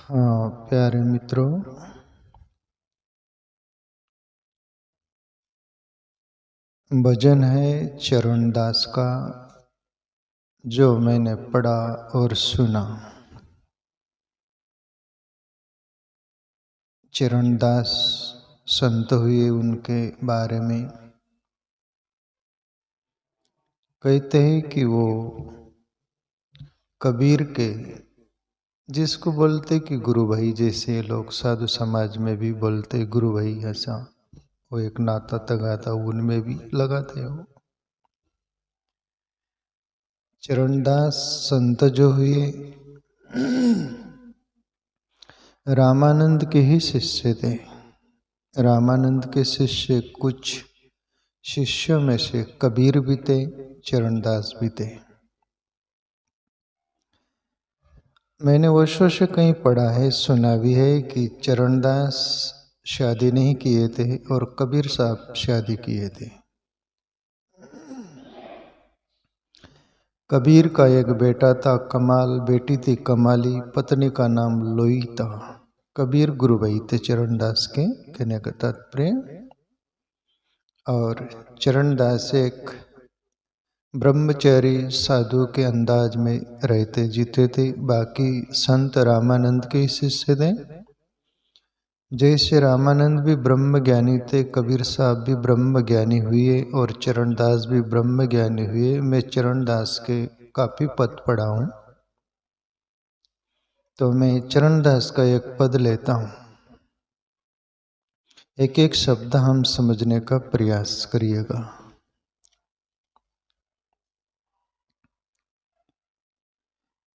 हाँ प्यारे मित्रों, भजन है चरणदास का जो मैंने पढ़ा और सुना। चरणदास संत हुए, उनके बारे में कहते हैं कि वो कबीर के, जिसको बोलते कि गुरु भाई, जैसे लोग साधु समाज में भी बोलते गुरु भाई, ऐसा वो एक नाता तगाता उनमें भी लगाते हो। चरणदास संत जो हुए रामानंद के ही शिष्य थे। रामानंद के शिष्य कुछ शिष्यों में से कबीर भी थे, चरणदास भी थे। मैंने वर्षों से कहीं पढ़ा है, सुना भी है कि चरणदास शादी नहीं किए थे और कबीर साहब शादी किए थे। कबीर का एक बेटा था कमाल, बेटी थी कमाली, पत्नी का नाम लोई था। कबीर गुरु भाई थे चरणदास के, कहने का तात्पर्य। और चरणदास एक ब्रह्मचारी साधु के अंदाज में रहते जीते थे। बाकी संत रामानंद के शिष्य थे। जैसे रामानंद भी ब्रह्म ज्ञानी थे, कबीर साहब भी ब्रह्म ज्ञानी हुए और चरणदास भी ब्रह्म ज्ञानी हुए। मैं चरणदास के काफी पद पढ़ा हूँ, तो मैं चरणदास का एक पद लेता हूँ। एक एक शब्द हम समझने का प्रयास करिएगा।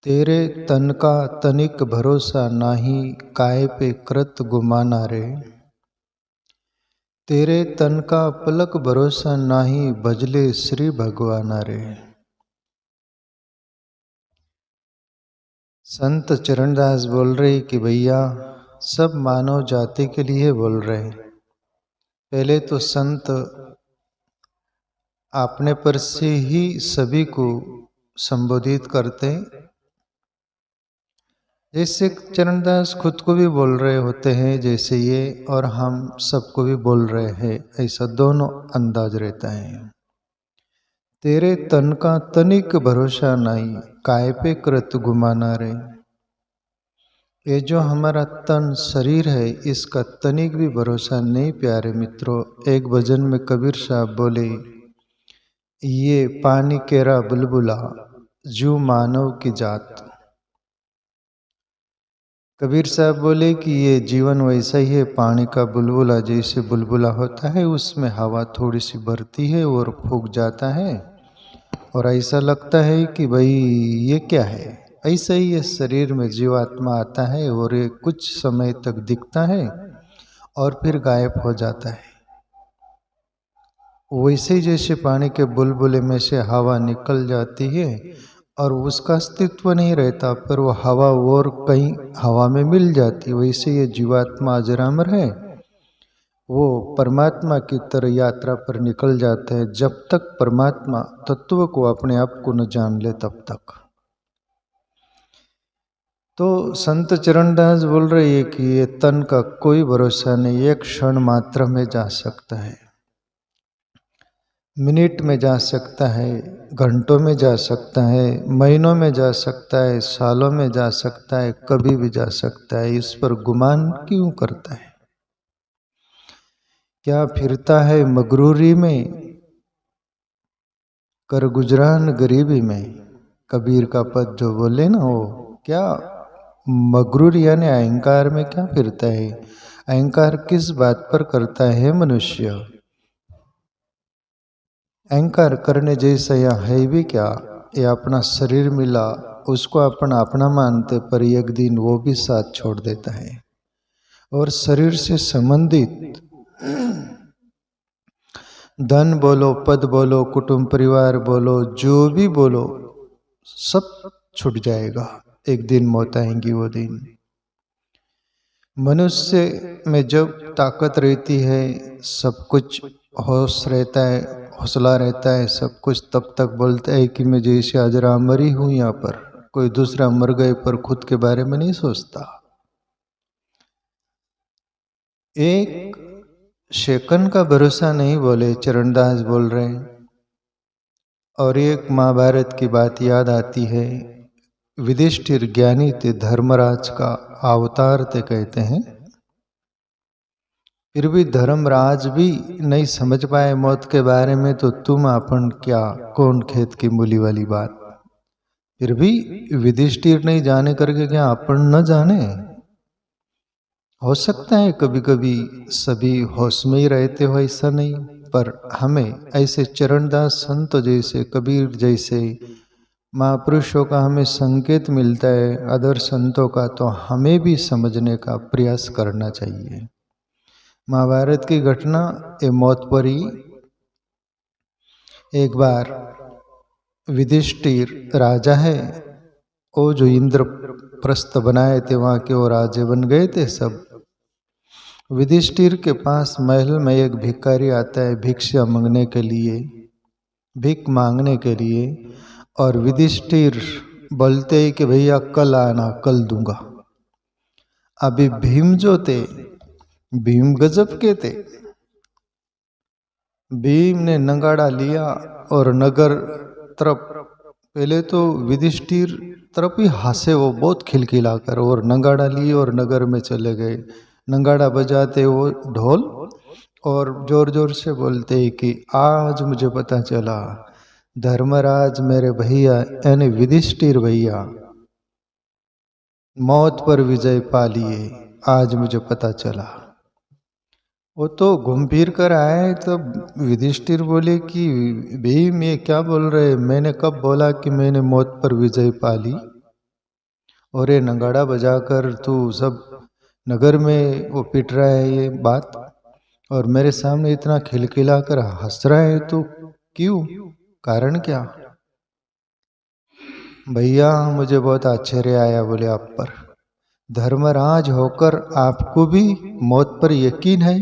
तेरे तन का तनिक भरोसा नाही, काय पे कृत गुमाना रे। तेरे तन का पलक भरोसा नाही, भजले श्री भगवाना रे। संत चरणदास बोल रहे कि भैया, सब मानव जाति के लिए बोल रहे। पहले तो संत अपने पर से ही सभी को संबोधित करते, जैसे चरणदास खुद को भी बोल रहे होते हैं जैसे ये, और हम सबको भी बोल रहे हैं, ऐसा दोनों अंदाज रहता है। तेरे तन का तनिक भरोसा नहीं, काय पे कृत गुमाना रे। ये जो हमारा तन शरीर है, इसका तनिक भी भरोसा नहीं प्यारे मित्रों। एक भजन में कबीर साहब बोले, ये पानी केरा बुलबुला, जू मानव की जात। कबीर साहब बोले कि ये जीवन वैसा ही है, पानी का बुलबुला। जैसे बुलबुला होता है, उसमें हवा थोड़ी सी भरती है और फूंक जाता है, और ऐसा लगता है कि भाई ये क्या है। ऐसा ही ये शरीर में जीवात्मा आता है और ये कुछ समय तक दिखता है और फिर गायब हो जाता है। वैसे ही जैसे पानी के बुलबुले में से हवा निकल जाती है और उसका अस्तित्व नहीं रहता, पर वो हवा और कहीं हवा में मिल जाती, वैसे ये जीवात्मा अजरामर है, वो परमात्मा की तरह यात्रा पर निकल जाते हैं, जब तक परमात्मा तत्व को अपने आप को न जान ले तब तक। तो संत चरणदास बोल रहे हैं कि ये तन का कोई भरोसा नहीं, एक क्षण मात्र में जा सकता है, मिनट में जा सकता है, घंटों में जा सकता है, महीनों में जा सकता है, सालों में जा सकता है, कभी भी जा सकता है। इस पर गुमान क्यों करता है? क्या फिरता है मगरूरी में, कर गुजरान गरीबी में। कबीर का पद जो बोले ना, वो क्या मगरूर यानी अहंकार में क्या फिरता है? अहंकार किस बात पर करता है मनुष्य? अहंकार करने जैसा यह है भी क्या? ये अपना शरीर मिला, उसको अपना मानते, पर एक दिन वो भी साथ छोड़ देता है। और शरीर से संबंधित धन बोलो, पद बोलो, कुटुंब परिवार बोलो, जो भी बोलो, सब छूट जाएगा। एक दिन मौत आएंगी। वो दिन मनुष्य में जब ताकत रहती है, सब कुछ होश रहता है, हौसला रहता है, सब कुछ, तब तक बोलता है कि मैं जैसे अजरा मरी हूँ यहाँ पर। कोई दूसरा मर गए पर खुद के बारे में नहीं सोचता। एक सेकंड का भरोसा नहीं, बोले चरणदास बोल रहे हैं। और एक महाभारत की बात याद आती है, युधिष्ठिर ज्ञानी थे, धर्मराज का अवतार थे कहते हैं। फिर भी धर्मराज भी नहीं समझ पाए मौत के बारे में, तो तुम अपन क्या, कौन खेत की मूली वाली बात। फिर भी युधिष्ठिर नहीं जाने करके क्या अपन न जाने। हो सकता है कभी कभी सभी होश में ही रहते हो, ऐसा नहीं, पर हमें ऐसे चरणदास संत जैसे, कबीर जैसे महापुरुषों का हमें संकेत मिलता है, अदर संतों का, तो हमें भी समझने का प्रयास करना चाहिए। महाभारत की घटना ये मौत पर ही। एक बार युधिष्ठिर राजा है, वो जो इंद्रप्रस्थ बनाए थे वहाँ के, वो राजे बन गए थे सब। युधिष्ठिर के पास महल में एक भिखारी आता है भिक्षा मांगने के लिए, भीख मांगने के लिए। और युधिष्ठिर बोलते हैं कि भैया कल आना, कल दूंगा। अभी भीम जो थे, भीम गजब के थे। भीम ने नगाड़ा लिया और नगर तरफ, पहले तो युधिष्ठिर तरफ ही हासे वो बहुत खिलखिलाकर, और नगाड़ा लिए और नगर में चले गए। नगाड़ा बजाते वो ढोल और जोर जोर से बोलते हैं कि आज मुझे पता चला धर्मराज मेरे भैया यानी युधिष्ठिर भैया मौत पर विजय पा लिए, आज मुझे पता चला। वो तो घूम फिर कर आए, तब युधिष्ठिर बोले कि भीम ये क्या बोल रहे, मैंने कब बोला कि मैंने मौत पर विजय पा ली। और ये नगाड़ा बजाकर तू सब नगर में वो पिट रहा है ये बात, और मेरे सामने इतना खिलखिला कर हंस रहा है, तो क्यों, कारण क्या। भैया मुझे बहुत आश्चर्य आया, बोले आप पर, धर्मराज होकर आपको भी मौत पर यकीन है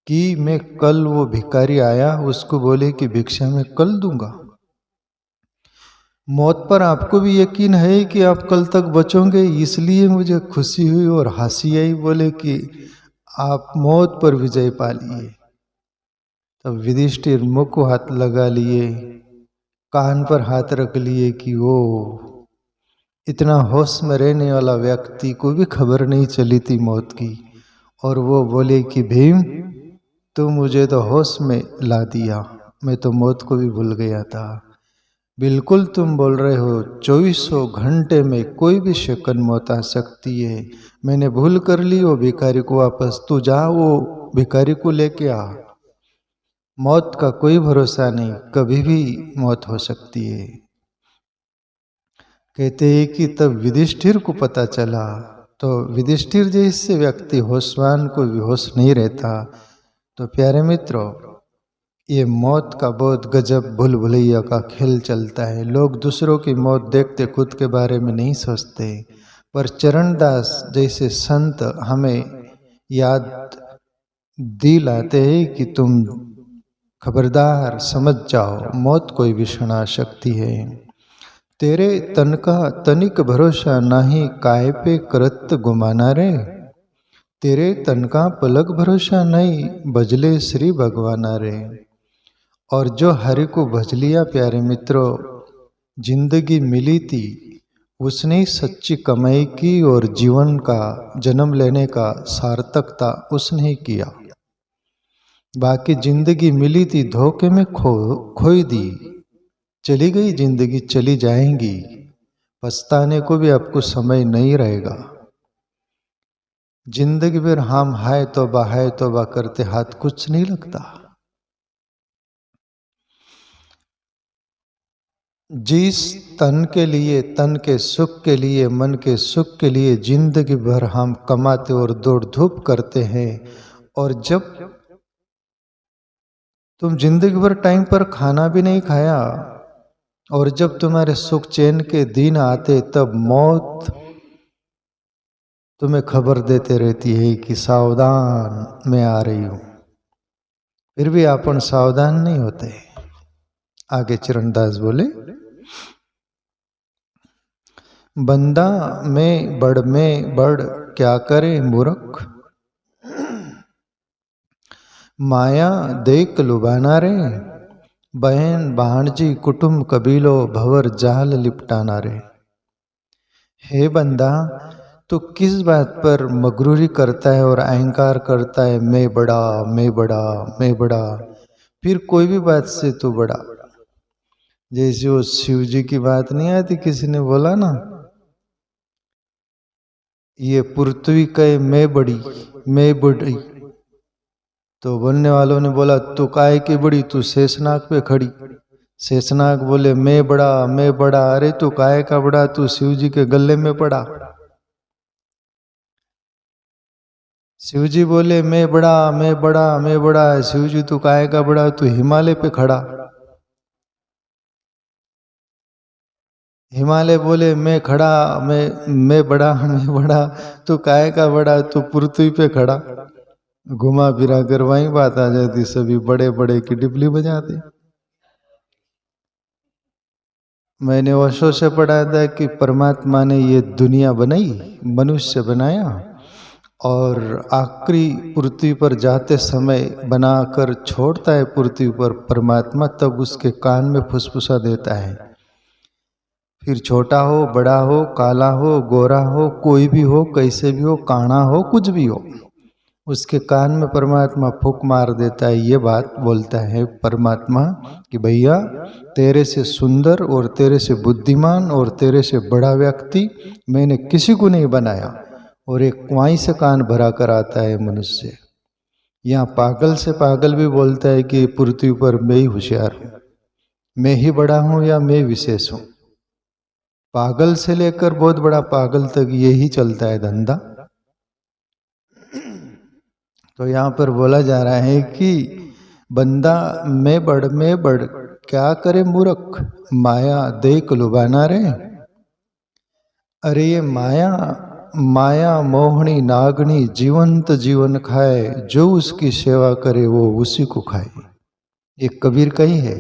कि मैं कल, वो भिखारी आया उसको बोले कि भिक्षा मैं कल दूंगा। मौत पर आपको भी यकीन है कि आप कल तक बचोगे, इसलिए मुझे खुशी हुई और हंसी आई, बोले कि आप मौत पर विजय पा लिए। तब युधिष्ठिर मुख को हाथ लगा लिए, कान पर हाथ रख लिए कि वो इतना होश में रहने वाला व्यक्ति को भी खबर नहीं चली थी मौत की। और वो बोले कि भीम तू मुझे तो होश में ला दिया, मैं तो मौत को भी भूल गया था। बिल्कुल तुम बोल रहे हो, 2400 घंटे में कोई भी सेकंड मौत आ सकती है। मैंने भूल कर ली वो भिखारी को वापस, तू जा वो भिखारी को लेके आ। मौत का कोई भरोसा नहीं, कभी भी मौत हो सकती है। कहते हैं कि तब युधिष्ठिर को पता चला, तो युधिष्ठिर जैसे व्यक्ति होशवान को भी होश नहीं रहता। तो प्यारे मित्रों, ये मौत का बहुत गजब भूल भुलैया का खेल चलता है। लोग दूसरों की मौत देखते खुद के बारे में नहीं सोचते, पर चरणदास जैसे संत हमें याद दिलाते हैं कि तुम खबरदार समझ जाओ, मौत कोई विषणा शक्ति है। तेरे तन का तनिक भरोसा नाही, काय पे करत गुमाना रे। तेरे तन का पलक भरोसा नहीं, भजले श्री भगवाना रे। और जो हरि को भज लिया प्यारे मित्रों, जिंदगी मिली थी उसने सच्ची कमाई की, और जीवन का जन्म लेने का सार्थकता उसने ही किया। बाकी जिंदगी मिली थी धोखे में खोई दी, चली गई जिंदगी चली जाएंगी, पछताने को भी आपको समय नहीं रहेगा। जिंदगी भर हम हाय तौबा करते हाथ कुछ नहीं लगता। जिस तन के लिए, तन के सुख के लिए, मन के सुख के लिए जिंदगी भर हम कमाते और दौड़ धूप करते हैं, और जब तुम जिंदगी भर टाइम पर खाना भी नहीं खाया, और जब तुम्हारे सुख चैन के दिन आते, तब मौत तुम्हें खबर देते रहती है कि सावधान मैं आ रही हूं, फिर भी अपन सावधान नहीं होते। आगे चरणदास बोले, बंदा में बढ़ क्या करे मूर्ख, माया देख लुभाना रे, बहन भाणजी कुटुंब कबीलो भवर जाल लिपटाना रे। हे बंदा, तो किस बात पर मगरूरी करता है और अहंकार करता है, मैं बड़ा मैं बड़ा मैं बड़ा, फिर कोई भी बात से तो बड़ा। जैसे वो शिव जी की बात नहीं आती, किसी ने बोला ना, ये पृथ्वी कहे मैं बड़ी मैं बड़ी, तो बोलने वालों ने बोला तू काहे की बड़ी, तू शेषनाग पे खड़ी। शेषनाग बोले मैं बड़ा, अरे तू काहे का बड़ा, तू शिव जी के गले में पड़ा। शिव जी बोले मैं बड़ा मैं बड़ा मैं बड़ा, शिव जी तू काहे का बड़ा, तू हिमालय पे खड़ा। हिमालय बोले मैं खड़ा मैं बड़ा, तू काहे का बड़ा, तू पृथ्वी पे खड़ा। घुमा फिरा कर वही बात आ जाती, सभी बड़े बड़े की डिबली बजाते। मैंने वर्षों से पढ़ा था कि परमात्मा ने ये दुनिया बनाई, मनुष्य बनाया, और आखिरी पृथ्वी पर जाते समय बनाकर छोड़ता है पृथ्वी पर परमात्मा, तब उसके कान में फुसफुसा देता है। फिर छोटा हो बड़ा हो काला हो गोरा हो कोई भी हो कैसे भी हो काना हो कुछ भी हो, उसके कान में परमात्मा फूंक मार देता है। ये बात बोलता है परमात्मा कि भैया तेरे से सुंदर और तेरे से बुद्धिमान और तेरे से बड़ा व्यक्ति मैंने किसी को नहीं बनाया। और एक कुआई से कान भरा कर आता है मनुष्य। यहाँ पागल से पागल भी बोलता है कि पृथ्वी पर मैं ही होशियार हूँ, मैं ही बड़ा हूँ या मैं विशेष हूँ। पागल से लेकर बहुत बड़ा पागल तक यही चलता है धंधा। तो यहाँ पर बोला जा रहा है कि बंदा मैं बढ़ क्या करे मूर्ख, माया देख लुभाना रे। अरे ये माया मोहनी नागनी जीवंत जीवन खाए, जो उसकी सेवा करे वो उसी को खाए। ये कबीर का ही है।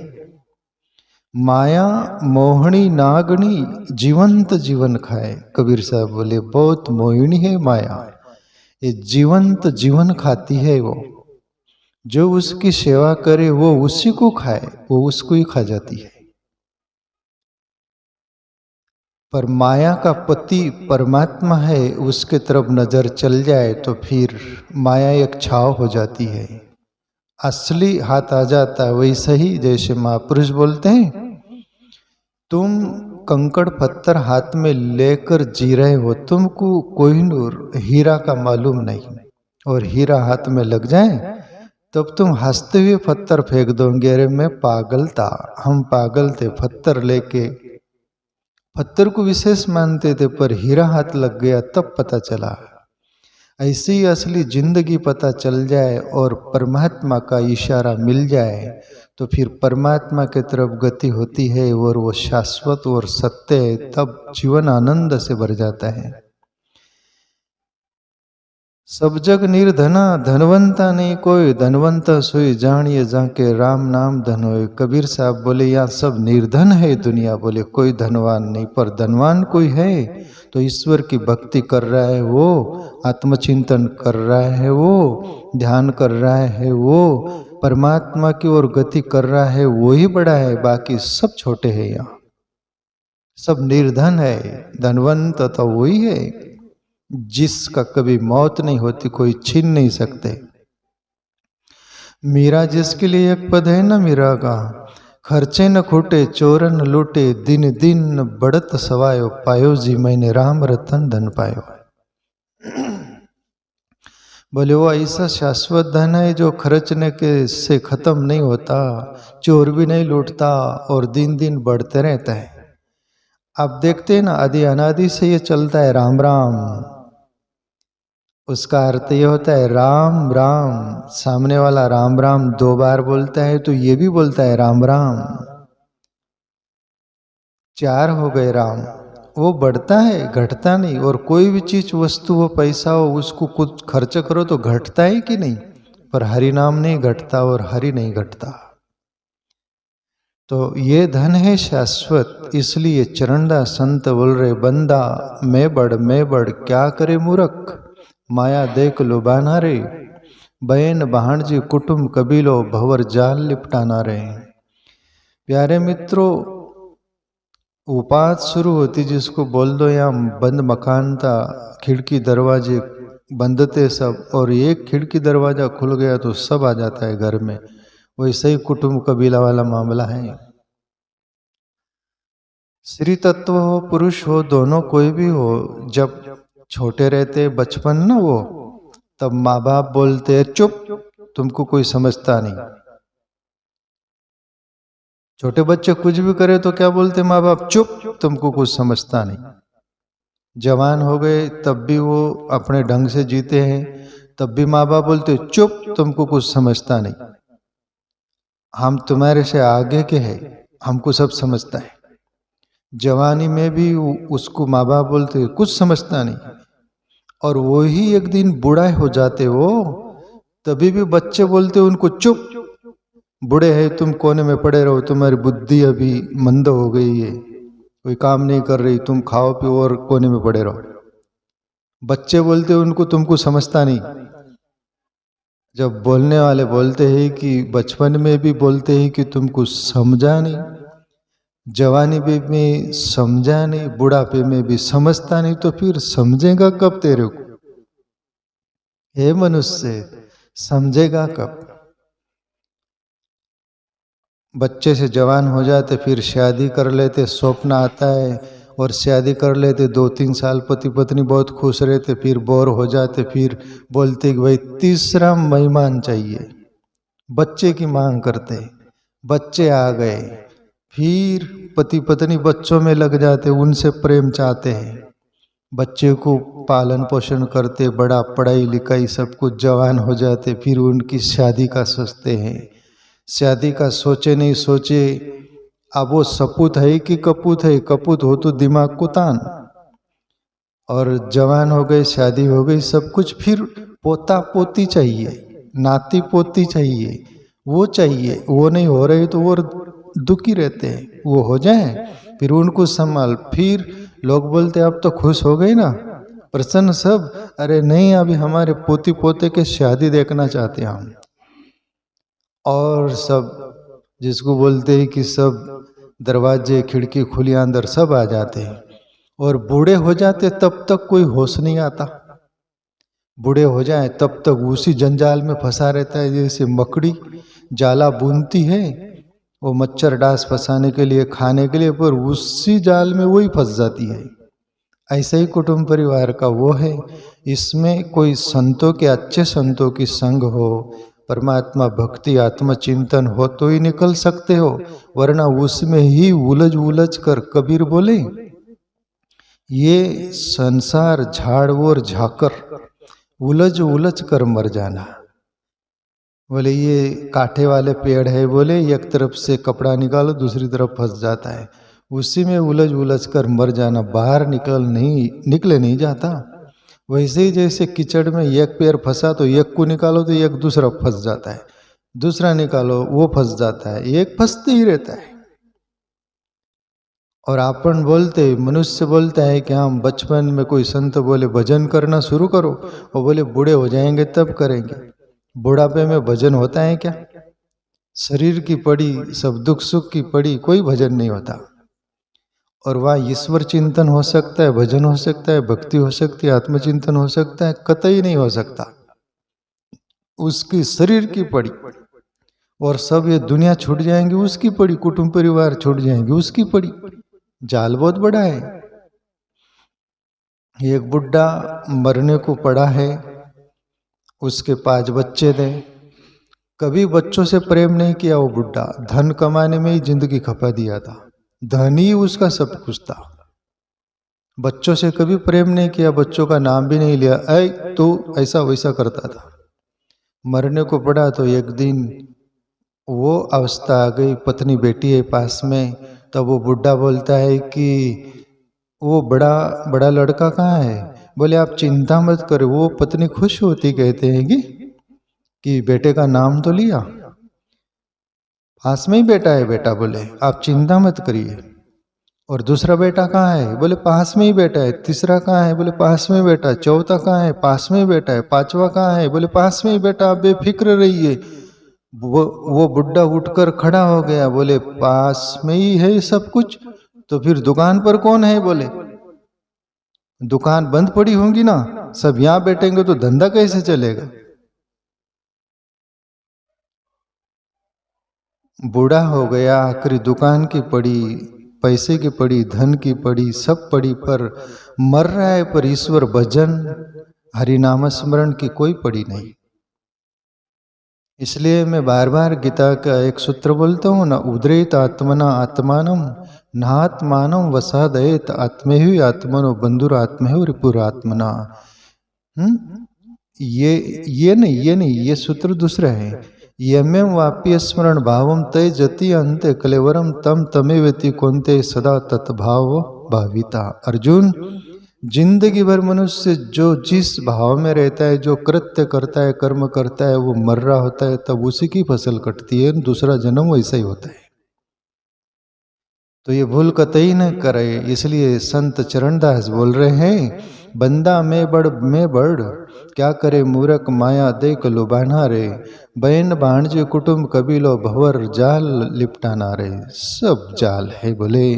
माया मोहनी नागनी जीवंत जीवन खाए। कबीर साहब बोले बहुत मोहिनी है माया, ये जीवंत जीवन खाती है। वो जो उसकी सेवा करे वो उसी को खाए, वो उसको ही खा जाती है। पर माया का पति परमात्मा है, उसके तरफ नजर चल जाए तो फिर माया एक छाव हो जाती है, असली हाथ आ जाता है। वैसे ही जैसे महापुरुष बोलते हैं, तुम कंकड़ पत्थर हाथ में लेकर जी रहे हो, तुमको कोहिनूर हीरा का मालूम नहीं, और हीरा हाथ में लग जाए तब तुम हंसते हुए पत्थर फेंक दोगे, अरे मैं पागल था, हम पागल थे, पत्थर लेके पत्थर को विशेष मानते थे, पर हीरा हाथ लग गया तब पता चला। ऐसी ही असली जिंदगी पता चल जाए और परमात्मा का इशारा मिल जाए तो फिर परमात्मा के तरफ गति होती है, और वो शाश्वत और सत्य है, तब जीवन आनंद से भर जाता है। सब जग निर्धना धनवंता नहीं कोई, धनवंता सोई जानिए जाके राम नाम धन होए। कबीर साहब बोले यहाँ सब निर्धन है दुनिया, बोले कोई धनवान नहीं, पर धनवान कोई है तो ईश्वर की भक्ति कर रहा है वो, आत्मचिंतन कर रहा है वो, ध्यान कर रहा है वो, परमात्मा की ओर गति कर रहा है, वो ही बड़ा है, बाकी सब छोटे हैं। यहाँ सब निर्धन है, धनवंत तो वही है जिसका कभी मौत नहीं होती, कोई छीन नहीं सकते। मीरा जिसके लिए एक पद है न मीरा का, खर्चे न खूटे चोरन लूटे, दिन दिन बढ़त सवायो, पायो जी मैंने राम रतन धन पायो। बोले वो ऐसा शाश्वत धन है जो खर्चने के से खत्म नहीं होता, चोर भी नहीं लूटता और दिन दिन बढ़ते रहता है। आप देखते हैं ना, आदि अनादि से ये चलता है राम राम। उसका अर्थ ये होता है राम राम, सामने वाला राम राम 2 बार बोलता है तो ये भी बोलता है राम राम, 4 हो गए राम। वो बढ़ता है घटता नहीं। और कोई भी चीज वस्तु हो पैसा हो उसको कुछ खर्च करो तो घटता है कि नहीं, पर हरि नाम नहीं घटता और हरि नहीं घटता। तो ये धन है शाश्वत, इसलिए चरणदास संत बोल रहे बंदा मैं बढ़ क्या करे मूर्ख, माया देख लुभाना रे। बहन भाणजी कुटुंब कबीलों भंवर जाल लिपटाना रहे। प्यारे मित्रों, उपात शुरू होती जिसको बोल दो यहाँ बंद मकान था, खिड़की दरवाजे बंद थे सब, और एक खिड़की दरवाजा खुल गया तो सब आ जाता है घर में। वैसे ही कुटुंब कबीला वाला मामला है। स्त्री तत्व हो पुरुष हो दोनों कोई भी हो, जब छोटे रहते बचपन ना वो, तब माँ बाप बोलते चुप, तुमको कोई समझता नहीं। छोटे बच्चे कुछ भी करे तो क्या बोलते माँ बाप, चुप, तुमको कुछ समझता नहीं। जवान हो गए तब भी वो अपने ढंग से जीते हैं, तब भी माँ बाप बोलते चुप, तुमको कुछ समझता नहीं, हम तुम्हारे से आगे के हैं, हमको सब समझता है। जवानी में भी उसको माँ बाप बोलते कुछ समझता नहीं, और वो ही एक दिन बूढ़ा हो जाते वो, तभी भी बच्चे बोलते उनको चुप, बूढ़े हैं तुम कोने में पड़े रहो, तुम्हारी बुद्धि अभी मंद हो गई है, कोई काम नहीं कर रही, तुम खाओ पियो और कोने में पड़े रहो। बच्चे बोलते उनको तुमको समझता नहीं। जब बोलने वाले बोलते हैं कि बचपन में भी बोलते हैं कि तुमको समझा नहीं, जवानी में समझा नहीं, बुढ़ापे में भी समझता नहीं, तो फिर समझेगा कब तेरे को? हे मनुष्य, समझेगा कब? बच्चे से जवान हो जाते फिर शादी कर लेते, स्वप्न आता है और शादी कर लेते, 2-3 साल पति पत्नी बहुत खुश रहते, फिर बोर हो जाते, फिर बोलते कि भाई तीसरा मेहमान चाहिए, बच्चे की मांग करते, बच्चे आ गए, फिर पति पत्नी बच्चों में लग जाते, उनसे प्रेम चाहते हैं, बच्चे को पालन पोषण करते, बड़ा पढ़ाई लिखाई सब कुछ, जवान हो जाते, फिर उनकी शादी का सोचते हैं। शादी का सोचे नहीं सोचे, अब वो सपूत है कि कपूत है, कपूत हो तो दिमाग को तान, और जवान हो गए, शादी हो गई, सब कुछ, फिर पोता पोती चाहिए, नाती पोती चाहिए, वो चाहिए, वो नहीं हो रहे तो वो दुखी रहते हैं, वो हो जाए फिर उनको संभाल, फिर लोग बोलते अब तो खुश हो गए ना, प्रसन्न सब, अरे नहीं अभी हमारे पोती पोते के शादी देखना चाहते हैं हम, और सब जिसको बोलते हैं कि सब दरवाजे खिड़की खुली अंदर सब आ जाते हैं, और बूढ़े हो जाते तब तक कोई होश नहीं आता। बूढ़े हो जाए तब तक उसी जंजाल में फंसा रहता है, जैसे मकड़ी जाला बुनती है वो मच्छर डांस फंसाने के लिए, खाने के लिए, पर उसी जाल में वही फंस जाती है। ऐसे ही कुटुंब परिवार का वो है, इसमें कोई संतों के, अच्छे संतों की संग हो, परमात्मा भक्ति आत्मचिंतन हो तो ही निकल सकते हो, वरना उसमें ही उलझ उलझ कर कबीर बोले, ये संसार झाड़ और झाकर उलझ उलझ कर मर जाना। बोले ये कांटे वाले पेड़ है, बोले एक तरफ से कपड़ा निकालो दूसरी तरफ फंस जाता है, उसी में उलझ उलझ कर मर जाना, बाहर निकले नहीं जाता। वैसे ही जैसे कीचड़ में एक पैर फंसा तो एक को निकालो तो एक दूसरा फंस जाता है, दूसरा निकालो वो फंस जाता है, एक फंसते ही रहता है। और अपन बोलते, मनुष्य बोलता है कि हम बचपन में कोई संत बोले भजन करना शुरू करो, और बोले बूढ़े हो जाएंगे तब करेंगे। बुढ़ापे में भजन होता है क्या? शरीर की पड़ी, सब दुख सुख की पड़ी, कोई भजन नहीं होता। और वहाँ ईश्वर चिंतन हो सकता है, भजन हो सकता है, भक्ति हो सकती है, आत्मचिंतन हो सकता है, कतई नहीं हो सकता। उसकी शरीर की पड़ी, और सब ये दुनिया छूट जाएंगी उसकी पड़ी, कुटुंब परिवार छूट जाएंगे उसकी पड़ी, जाल बहुत बड़ा है। एक बुढ़ा मरने को पड़ा है, उसके 5 बच्चे थे, कभी बच्चों से प्रेम नहीं किया वो बुढ़ा, धन कमाने में ही जिंदगी खपा दिया था, धन ही उसका सब कुछ था, बच्चों से कभी प्रेम नहीं किया, बच्चों का नाम भी नहीं लिया, ऐ तो ऐसा वैसा करता था। मरने को पड़ा तो एक दिन वो अवस्था आ गई, पत्नी बेटी है पास में, तब वो बुढ़ा बोलता है कि वो बड़ा लड़का कहाँ है? बोले आप चिंता मत करो, वो पत्नी खुश होती कहते हैं कि बेटे का नाम तो लिया, पास में ही बेटा है बेटा, बोले आप चिंता मत करिए। और दूसरा बेटा कहाँ है? बोले पास में ही बैठा है। तीसरा कहाँ है? बोले पास में बैठा है। चौथा कहाँ है? पास में ही बैठा है। पांचवा कहाँ है? बोले पास में ही बैठा। आप बेफिक्र रहिए। वो बुड्ढा उठकर खड़ा हो गया, बोले पास में ही है सब कुछ, तो फिर दुकान पर कौन है? बोले दुकान बंद पड़ी होंगी ना, सब यहां बैठेंगे तो धंधा कैसे चलेगा? बूढ़ा हो गया, आखिरी दुकान की पड़ी, पैसे की पड़ी, धन की पड़ी, सब पड़ी, पर मर रहा है, पर ईश्वर भजन हरिनाम स्मरण की कोई पड़ी नहीं। इसलिए मैं बार बार गीता का एक सूत्र बोलता हूँ ना, उद्रेत आत्मना आत्मानम नात्मानम वसादयत आत्मेहि आत्मनो बंधुर आत्मेहि रिपुरात्मना। ये नहीं, ये सूत्र दूसरा है। यम्यम वाप्य स्मरण भावम तय जति अंते कलेवरम तम तमे व्यति कोंते सदा तत्भाव भाविता। अर्जुन, जिंदगी भर मनुष्य जो जिस भाव में रहता है, जो कृत्य करता है, कर्म करता है, वो मर रहा होता है, तब उसी की फसल कटती है। दूसरा जन्म वैसा ही होता है। तो ये भूल कतई न करे। इसलिए संत चरणदास बोल रहे हैं, बंदा मैं बढ़ क्या करे मूरख माया देख लुभाना रे, बहन भाणजे कुटुंब कबीलो भवर जाल लिपटाना रे। सब जाल है बोले,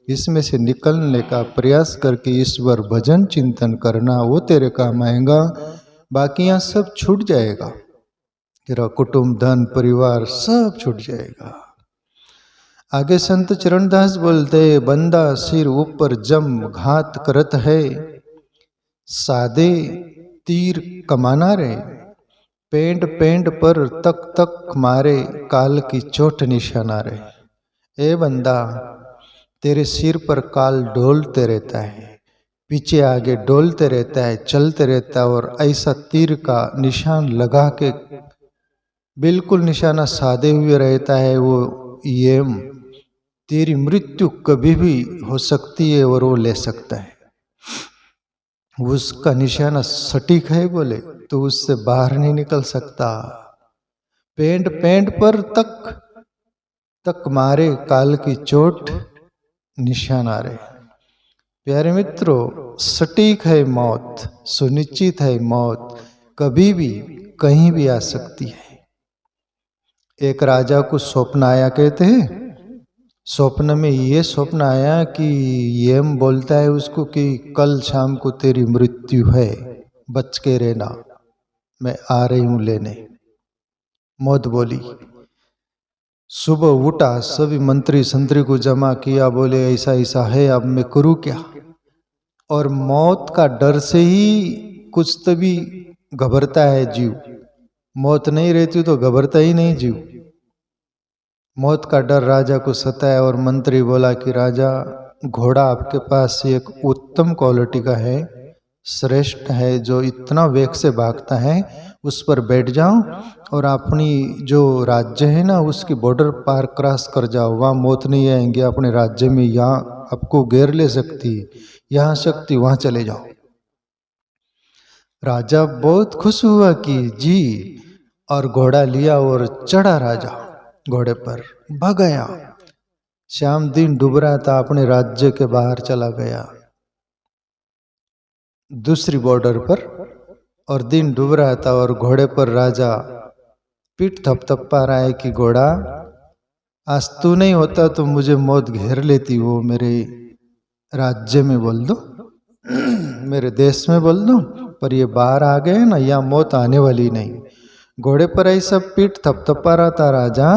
इसमें से निकलने का प्रयास करके ईश्वर भजन चिंतन करना, वो तेरे काम आएगा। बाकी यहाँ सब छूट जाएगा, तेरा कुटुंब धन परिवार सब छूट जाएगा। आगे संत चरणदास बोलते, बंदा सिर ऊपर जम घात करत है, सादे तीर कमाना रे, पेंड पेंड पर तक तक मारे, काल की चोट निशाना रे। ए बंदा, तेरे सिर पर काल डोलते रहता है, पीछे आगे डोलते रहता है, चलते रहता है, और ऐसा तीर का निशान लगा के बिल्कुल निशाना साधे हुए रहता है। वो ये तेरी मृत्यु कभी भी हो सकती है और वो ले सकता है। उसका निशाना सटीक है बोले तो उससे बाहर नहीं निकल सकता। पेंट पेंट पर तक मारे, काल की चोट निशान आ रहे। प्यारे मित्रों, सटीक है मौत, सुनिश्चित है मौत, कभी भी कहीं भी आ सकती है। एक राजा को स्वप्न आया, कहते हैं स्वप्न में ये स्वप्न आया कि यम बोलता है उसको कि कल शाम को तेरी मृत्यु है, बच के रहना, मैं आ रही हूं लेने। मौत बोली। सुबह उठा, सभी मंत्री संतरी को जमा किया, बोले ऐसा ऐसा है, अब मैं करूं क्या? और मौत का डर से ही कुछ तभी घबरता है जीव। मौत नहीं रहती तो घबरता ही नहीं जीव। मौत का डर राजा को सताया और मंत्री बोला कि राजा, घोड़ा आपके पास एक उत्तम क्वालिटी का है, श्रेष्ठ है, जो इतना वेग से भागता है, उस पर बैठ जाओ और अपनी जो राज्य है ना उसकी बॉर्डर पार क्रॉस कर जाओ, वहाँ मौत नहीं आएंगे अपने राज्य में, यहाँ आपको घेर ले सकती, यहाँ शक्ति, वहाँ चले जाओ। राजा बहुत खुश हुआ कि जी, और घोड़ा लिया और चढ़ा राजा घोड़े पर, भगाया। शाम दिन डूब रहा था, अपने राज्य के बाहर चला गया दूसरी बॉर्डर पर, और दिन डूब रहा था और घोड़े पर राजा पीठ थपथपा रहा है कि घोड़ा, आज तू नहीं होता तो मुझे मौत घेर लेती। वो मेरे राज्य में बोल दो, मेरे देश में बोल दो, पर ये बाहर आ गए ना, यहाँ मौत आने वाली नहीं। घोड़े पर ऐसा पीठ थपथपा रहा था राजा,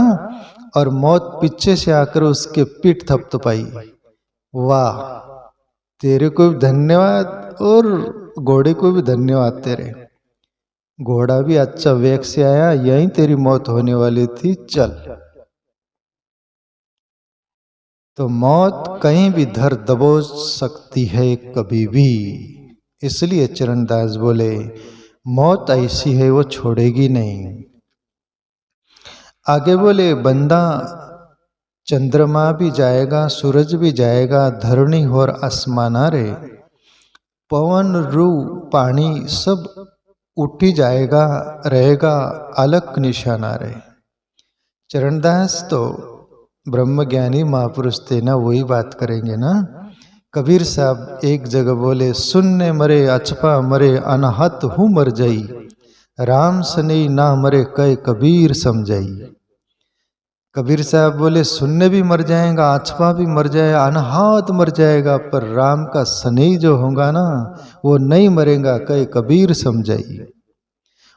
और मौत पीछे से आकर उसके पीठ थपथपाई। वाह, तेरे को भी धन्यवाद और घोड़े को भी धन्यवाद तेरे। घोड़ा भी अच्छा वेग से आया, यहीं तेरी मौत होने वाली थी, चल। तो मौत कहीं भी धर दबोच सकती है कभी भी। इसलिए चरणदास बोले, मौत ऐसी है वो छोड़ेगी नहीं। आगे बोले, बंदा चंद्रमा भी जाएगा, सूरज भी जाएगा, धरणी और आसमाना रे, पवन रू पानी सब उठी जाएगा, रहेगा अलग निशाना रे। चरणदास तो ब्रह्मज्ञानी महापुरुष थे ना, वही बात करेंगे ना। कबीर साहब एक जगह बोले, सुनने मरे अचपा मरे अनहत हूँ मर जाई, राम सनई ना मरे कह कबीर समझाई। कबीर साहब बोले, सुनने भी मर जाएगा, अचपा भी मर जाएगा, अनहात मर जाएगा, पर राम का सनई जो होगा ना वो नहीं मरेगा, कह कबीर समझाई।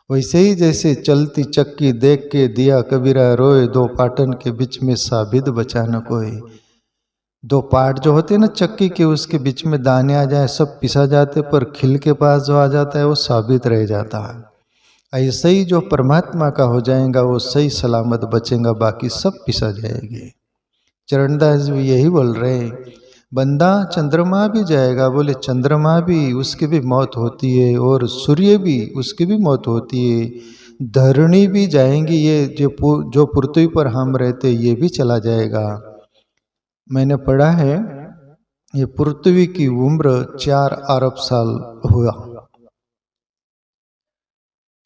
वैसे ही जैसे चलती चक्की देख के दिया कबीरा रोए, दो पाटन के बीच में साबित बचा न कोई। दो पार्ट जो होते हैं ना चक्की के, उसके बीच में दाने आ जाए सब पिसा जाते, पर खिल के पास जो आ जाता है वो साबित रह जाता है। ऐसे ही जो परमात्मा का हो जाएगा वो सही सलामत बचेगा, बाकी सब पिसा जाएंगे। चरणदास भी यही बोल रहे हैं, बंदा चंद्रमा भी जाएगा, बोले चंद्रमा भी उसकी भी मौत होती है, और सूर्य भी उसकी भी मौत होती है, धरणी भी जाएंगी, ये जो पृथ्वी पर हम रहते ये भी चला जाएगा। मैंने पढ़ा है ये पृथ्वी की उम्र 4 अरब साल हुआ,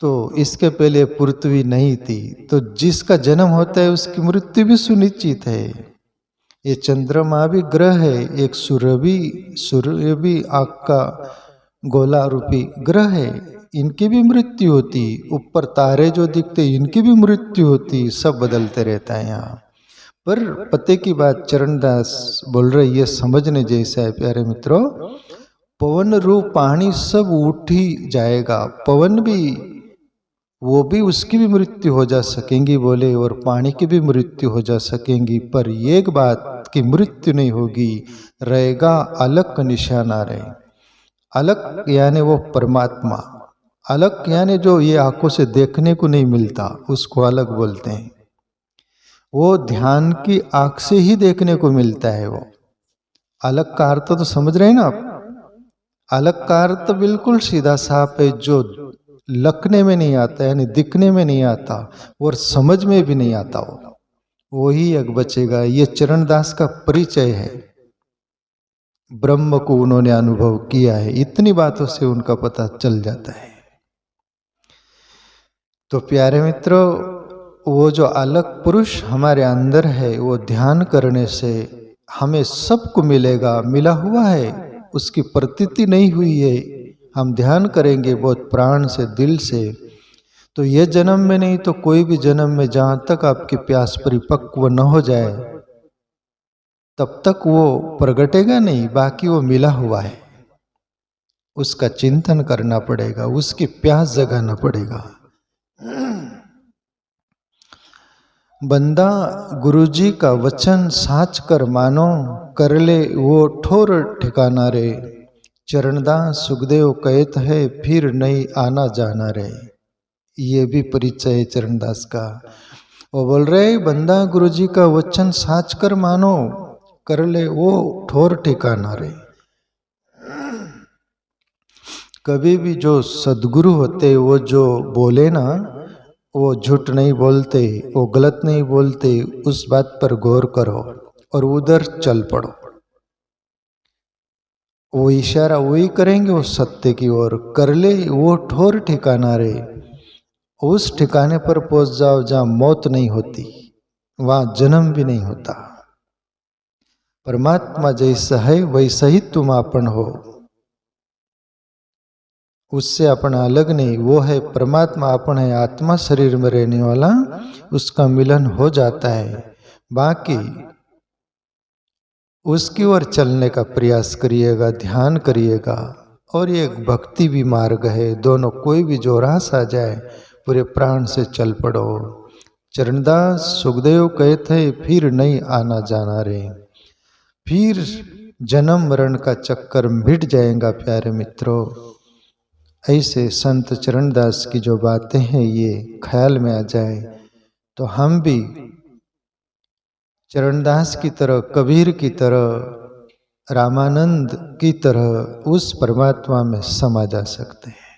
तो इसके पहले पृथ्वी नहीं थी, तो जिसका जन्म होता है उसकी मृत्यु भी सुनिश्चित है। ये चंद्रमा भी ग्रह है, एक सूर्य भी आग का गोला रूपी ग्रह है, इनकी भी मृत्यु होती। ऊपर तारे जो दिखते इनकी भी मृत्यु होती, सब बदलते रहता है यहाँ पर। पते की बात चरणदास बोल रहे, ये समझने जैसा है प्यारे मित्रों। पवन रूप पानी सब उठ ही जाएगा, पवन भी वो भी उसकी भी मृत्यु हो जा सकेंगी बोले, और पानी की भी मृत्यु हो जा सकेंगी, पर एक बात की मृत्यु नहीं होगी, रहेगा अलग का निशाना रहे। अलग यानी वो परमात्मा, अलग यानी जो ये आंखों से देखने को नहीं मिलता उसको अलग बोलते हैं। वो ध्यान की आंख से ही देखने को मिलता है। वो अलग का अर्थ तो समझ रहे हैं ना आप? अलग का अर्थ बिल्कुल सीधा साफ है, जो लखने में नहीं आता यानी दिखने में नहीं आता और समझ में भी नहीं आता, वही एक बचेगा। ये चरणदास का परिचय है, ब्रह्म को उन्होंने अनुभव किया है, इतनी बातों से उनका पता चल जाता है। तो प्यारे मित्रों, वो जो अलग पुरुष हमारे अंदर है, वो ध्यान करने से हमें सबको मिलेगा, मिला हुआ है, उसकी प्रतीति नहीं हुई है। हम ध्यान करेंगे बहुत प्राण से, दिल से, तो ये जन्म में नहीं तो कोई भी जन्म में, जहाँ तक आपकी प्यास परिपक्व न हो जाए तब तक वो प्रगटेगा नहीं, बाकी वो मिला हुआ है। उसका चिंतन करना पड़ेगा, उसकी प्यास जगाना पड़ेगा। बंदा गुरुजी का वचन साच कर मानो, कर ले वो ठोर ठिकाना रे, चरणदास सुखदेव कहत है फिर नहीं आना जाना रे। ये भी परिचय है चरणदास का। वो बोल रहे, बंदा गुरुजी का वचन साच कर मानो, कर ले वो ठोर ठिकाना रे। कभी भी जो सदगुरु होते वो जो बोले ना, वो झूठ नहीं बोलते, वो गलत नहीं बोलते, उस बात पर गौर करो और उधर चल पड़ो। वो इशारा वही करेंगे, वो सत्य की ओर। कर ले वो ठोर ठिकाना रे, उस ठिकाने पर पहुंच जाओ जहां मौत नहीं होती, वहां जन्म भी नहीं होता। परमात्मा जैसा है वैसा ही तुम अपन हो, उससे अपन अलग नहीं। वो है परमात्मा, अपन है आत्मा शरीर में रहने वाला, उसका मिलन हो जाता है। बाकी उसकी ओर चलने का प्रयास करिएगा, ध्यान करिएगा। और ये एक भक्ति भी मार्ग है, दोनों कोई भी जो रास आ जाए पूरे प्राण से चल पड़ो। चरणदास सुखदेव कहते हैं फिर नहीं आना जाना रे, फिर जन्म मरण का चक्कर मिट जाएगा प्यारे मित्रों। ऐसे संत चरणदास की जो बातें हैं ये ख्याल में आ जाए तो हम भी चरणदास की तरह, कबीर की तरह, रामानंद की तरह उस परमात्मा में समा जा सकते हैं।